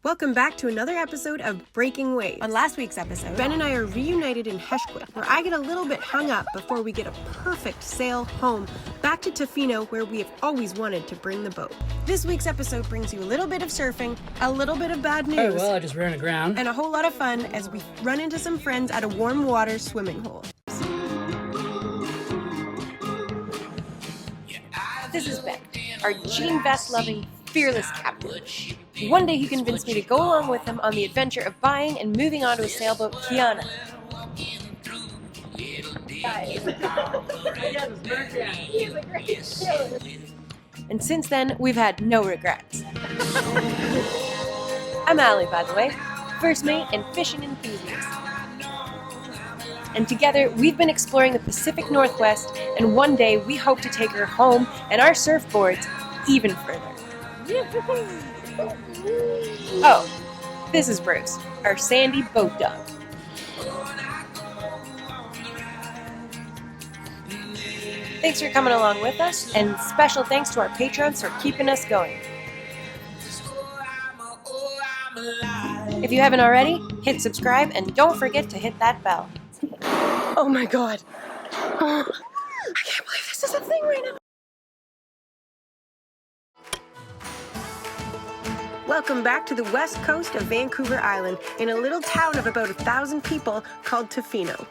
Welcome back to another episode of Breaking Waves. On last week's episode, Ben and I are reunited in Heshquit, where I get a little bit hung up before we get a perfect sail home back to Tofino, where we have always wanted to bring the boat. This week's episode brings you a little bit of surfing, a little bit of bad news, Oh, well, I just ran aground. and a whole lot of fun as we run into some friends at a warm water swimming hole. this is Ben, our jean vest loving, fearless captain. One day he convinced me to go along with him on the adventure of buying and moving onto a sailboat, Kiana. And since then, we've had no regrets. I'm Allie, by the way, first mate and fishing enthusiast. And together, we've been exploring the Pacific Northwest, and one day we hope to take her home and our surfboards even further. Oh, this is Bruce, our sandy boat dog. Thanks for coming along with us, and special thanks to our patrons for keeping us going. If you haven't already, hit subscribe and don't forget to hit that bell. Oh my god. I can't believe this is a thing right now. Welcome back to the west coast of Vancouver Island in a little town of about 1,000 people called Tofino.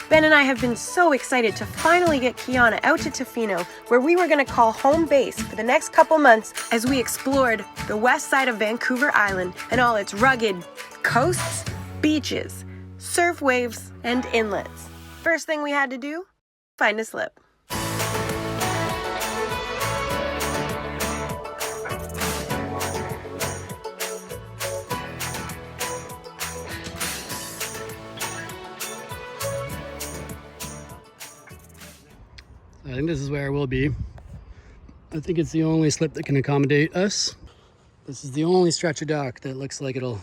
Ben and I have been so excited to finally get Kiana out to Tofino, where we were going to call home base for the next couple months as we explored the west side of Vancouver Island and all its rugged coasts, beaches, surf waves, and inlets. First thing we had to do, find a slip. I think this is where we'll be. I think it's the only slip that can accommodate us. This is the only stretch of dock that looks like it'll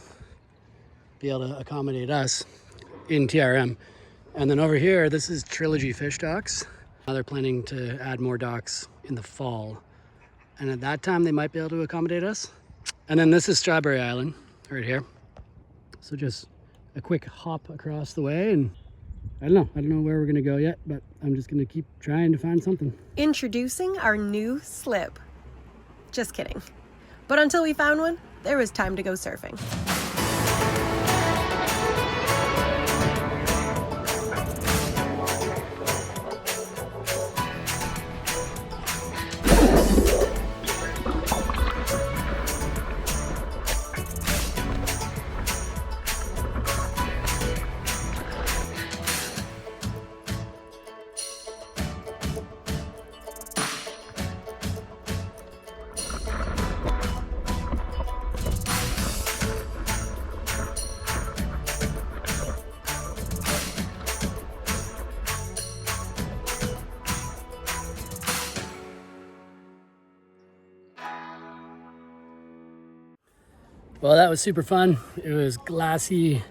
be able to accommodate us in TRM. And then over here, this is Trilogy Fish Docks. Now they're planning to add more docks in the fall. And at that time, they might be able to accommodate us. And then this is Strawberry Island, right here. So just a quick hop across the way, and I don't know where we're gonna go yet, but I'm just gonna keep trying to find something. Introducing our new slip. Just kidding. But until we found one, there was time to go surfing. Well, that was super fun. It was glassy,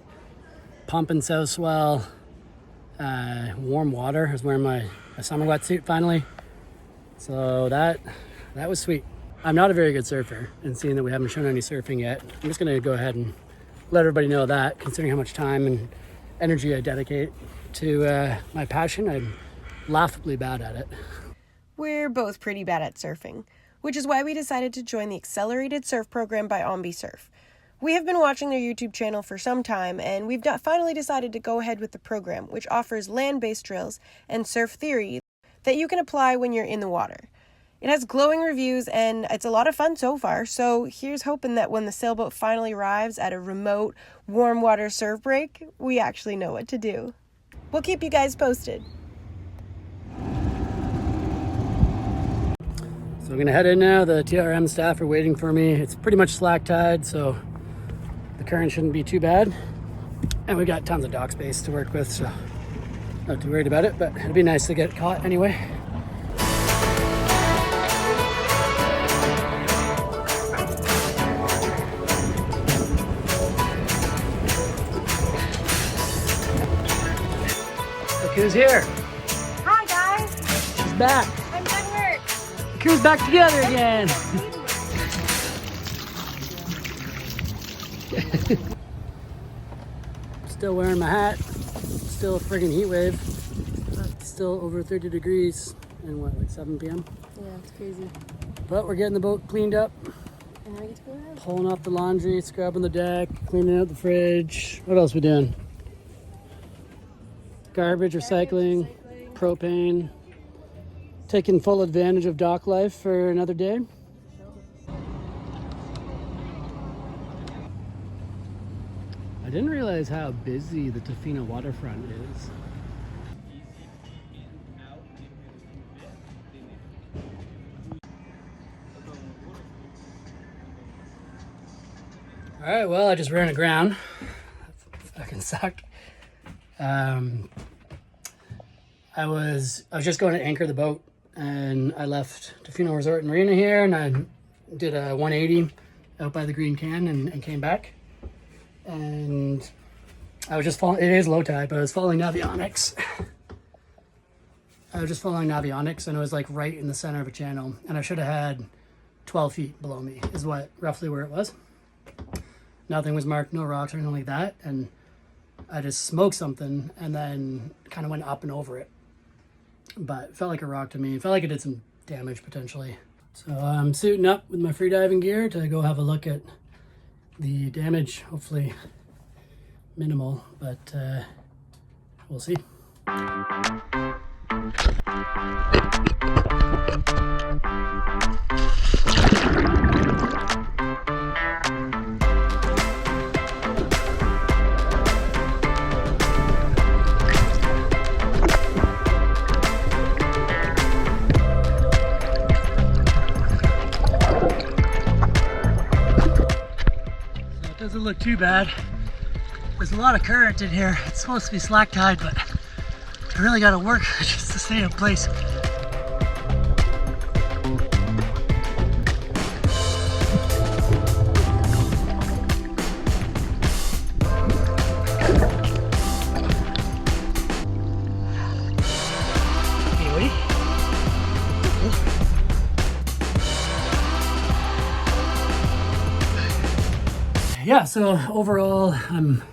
pumping south swell, warm water. I was wearing my summer wetsuit finally. So that was sweet. I'm not a very good surfer, and seeing that we haven't shown any surfing yet, I'm just gonna go ahead and let everybody know that, considering how much time and energy I dedicate to my passion, I'm laughably bad at it. We're both pretty bad at surfing, which is why we decided to join the Accelerated Surf Program by OmbiSurf. We have been watching their YouTube channel for some time, and we've finally decided to go ahead with the program, which offers land-based drills and surf theory that you can apply when you're in the water. It has glowing reviews, and it's a lot of fun so far, so here's hoping that when the sailboat finally arrives at a remote, warm water surf break, we actually know what to do. We'll keep you guys posted. So I'm gonna head in now. The TRM staff are waiting for me. It's pretty much slack tide, so the current shouldn't be too bad. And we got tons of dock space to work with, so not too worried about it, but it'd be nice to get caught anyway. Look who's here. Hi, guys! She's back. I'm done work. The crew's back together again. Still wearing my hat. Still a friggin' heat wave. Still over 30 degrees and what, like 7 p.m.? Yeah, it's crazy. But we're getting the boat cleaned up. And ready to go ahead. Pulling off the laundry, scrubbing the deck, cleaning out the fridge. What else we doing? Garbage recycling, propane. Taking full advantage of dock life for another day. I didn't realize how busy the Tofino waterfront is. All right, well, I just ran aground. That fucking sucked. I was just going to anchor the boat, and I left Tofino Resort and Marina here, and I did a 180 out by the Green Can and came back. And I was just falling, it is low tide, but I was following navionics. And it was like right in the center of a channel, and I should have had 12 feet below me is what roughly where it was. Nothing was marked, no rocks or anything like that, and I just smoked something and then kind of went up and over it. But it felt like a rock to me. It felt like it did some damage potentially. So I'm suiting up with my freediving gear to go have a look at the damage. Hopefully minimal, but we'll see. Doesn't look too bad. There's a lot of current in here. It's supposed to be slack tide, but I really got to work just to stay in place. Yeah, so overall, I'm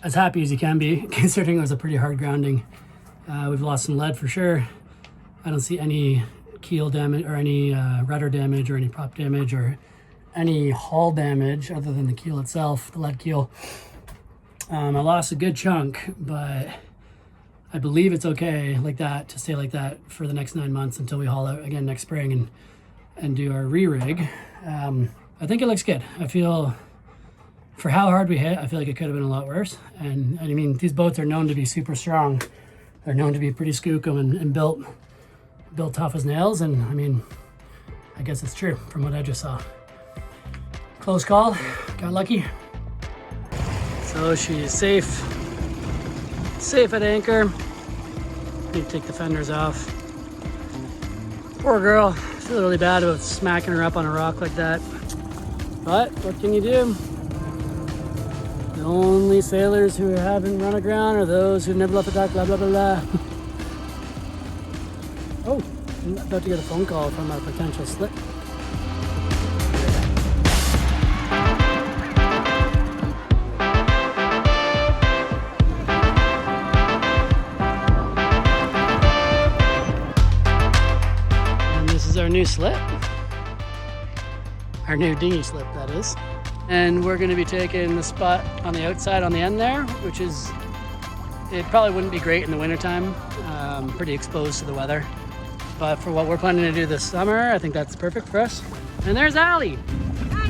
as happy as you can be, considering it was a pretty hard grounding. We've lost some lead for sure. I don't see any keel damage or any rudder damage or any prop damage or any hull damage other than the keel itself, the lead keel. I lost a good chunk, but I believe it's okay like that to stay like that for the next 9 months until we haul out again next spring and do our re-rig. I think it looks good. I feel, for how hard we hit, I feel like it could have been a lot worse. And I mean, these boats are known to be super strong. They're known to be pretty skookum and built tough as nails. And I mean, I guess it's true from what I just saw. Close call, got lucky. So she's safe at anchor. Need to take the fenders off. Poor girl, I feel really bad about smacking her up on a rock like that. But what can you do? The only sailors who haven't run aground are those who've never left the dock, blah, blah, blah, blah. Oh, I'm about to get a phone call from our potential slip. And this is our new slip. Our new dinghy slip, that is. And we're gonna be taking the spot on the outside on the end there, which is, it probably wouldn't be great in the wintertime, pretty exposed to the weather. But for what we're planning to do this summer, I think that's perfect for us. And there's Allie. Hi.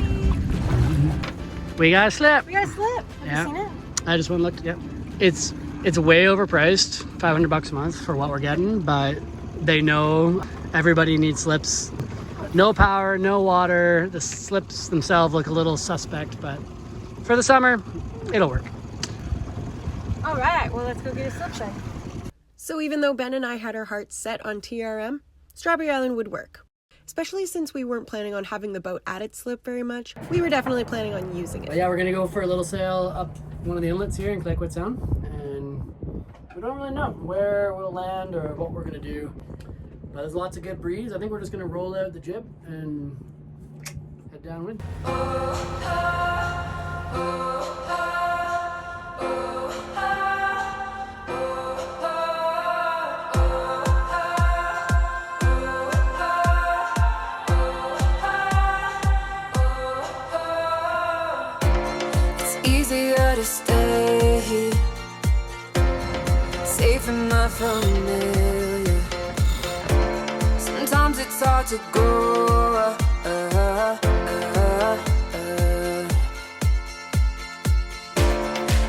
We got a slip. We got a slip. Have you seen it? I just went and looked, yep. It's way overpriced, $500 a month for what we're getting, but they know everybody needs slips. No power, no water. The slips themselves look a little suspect, but for the summer, it'll work. All right, well, let's go get a slip then. So even though Ben and I had our hearts set on TRM, Strawberry Island would work. Especially since we weren't planning on having the boat at its slip very much, we were definitely planning on using it. But yeah, we're gonna go for a little sail up one of the inlets here in Clayoquot Sound, and we don't really know where we'll land or what we're gonna do. But there's lots of good breeze. I think we're just gonna roll out the jib and head downwind. stay here, safe in the familiar. Sometimes it's hard to go.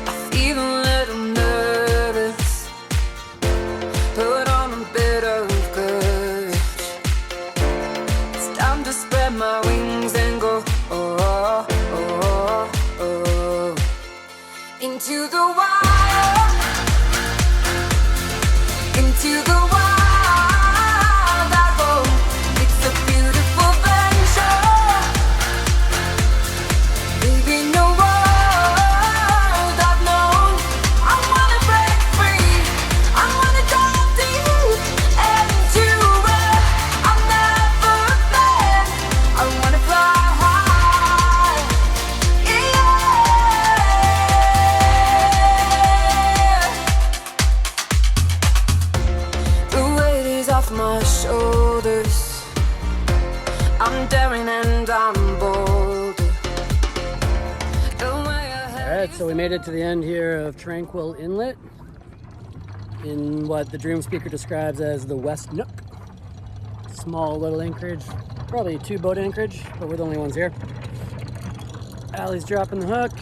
I feel a little nervous, put on a bit of courage. It's time to spread my wings and go into the wild, into the wild I go. It's a beautiful venture, leaving the world I've known. I wanna break free, I wanna dive deep into where I've never been. I wanna fly high, yeah. The weight is off my shoulders, I'm daring and I'm bold. Alright, so we made it to the end here of Tranquil Inlet in what the Dream Speaker describes as the West Nook. Small little anchorage, probably a 2-boat anchorage, but we're the only ones here. Allie's dropping the hook.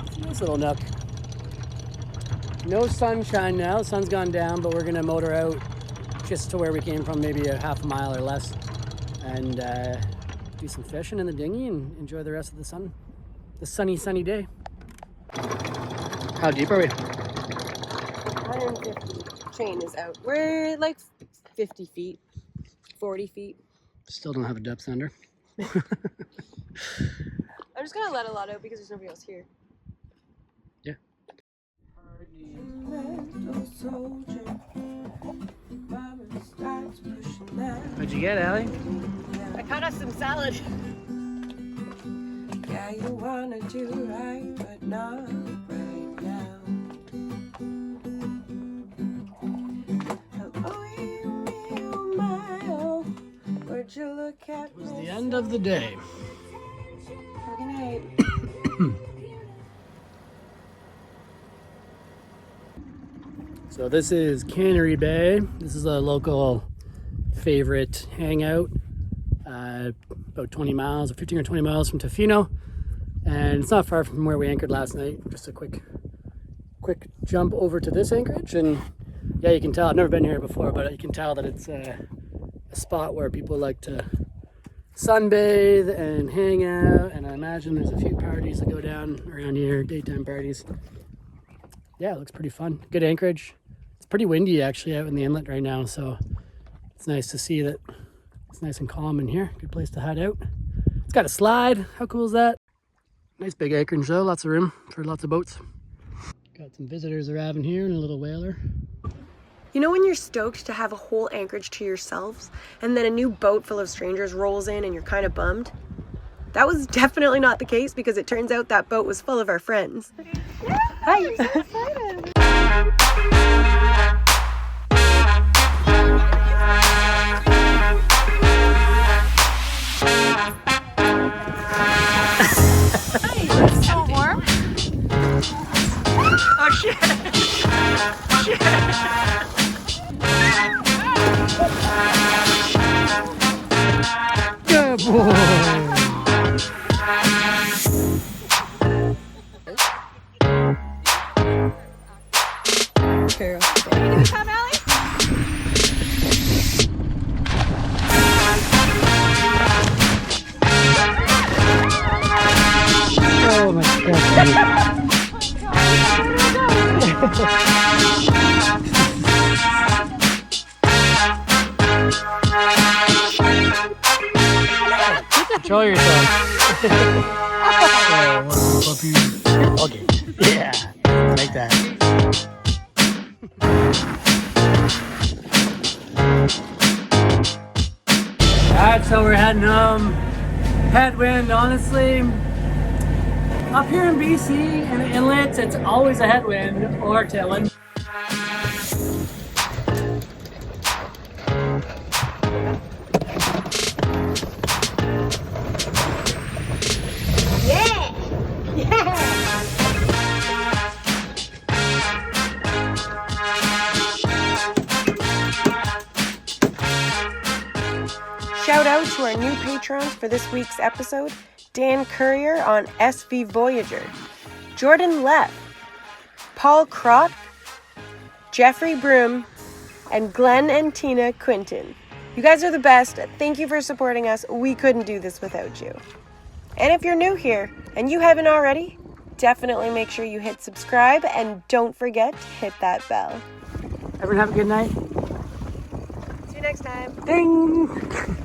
It's a nice little nook. No sunshine now, the sun's gone down, but we're gonna motor out just to where we came from, maybe a half a mile or less, and do some fishing in the dinghy and enjoy the rest of the sunny day. How deep are we? 150. Chain is out. We're like 50 feet, 40 feet. Still don't have a depth under. I'm just gonna let a lot out because there's nobody else here. Yeah. What'd you get, Allie? I cut us some salad. Yeah, you wanna do right, but not right now. Oh, you, me, oh my, oh, would you look at It was me? the end of the day. Good night. So this is Cannery Bay. This is a local favorite hangout. About 20 miles or 15 or 20 miles from Tofino. And it's not far from where we anchored last night. Just a quick jump over to this anchorage. And yeah, you can tell, I've never been here before, but you can tell that it's a spot where people like to sunbathe and hang out. And I imagine there's a few parties that go down around here, daytime parties. Yeah, it looks pretty fun. Good anchorage. It's pretty windy actually out in the inlet right now, so it's nice to see that it's nice and calm in here. Good place to hide out. It's got a slide. How cool is that? Nice big anchorage though, lots of room for lots of boats. Got some visitors arriving here and a little whaler. You know when you're stoked to have a whole anchorage to yourselves and then a new boat full of strangers rolls in and you're kind of bummed? That was definitely not the case because it turns out that boat was full of our friends. Yeah, hi! I'm so excited! It's so warm. Oh shit! Shit! Good boy! Come, Allie. Oh my god. Control yourself. Okay. Yeah. Like that. Alright, so we're heading home. Headwind, honestly. Up here in BC, in the inlets, it's always a headwind or tailwind. shout out to our new patrons for this week's episode: Dan Courier on SV Voyager, Jordan Leff, Paul Crott, Jeffrey Broom, and Glenn and Tina Quinton. You guys are the best. Thank you for supporting us. We couldn't do this without you. And if you're new here and you haven't already, definitely make sure you hit subscribe and don't forget to hit that bell. Everyone have a good night. See you next time. Ding!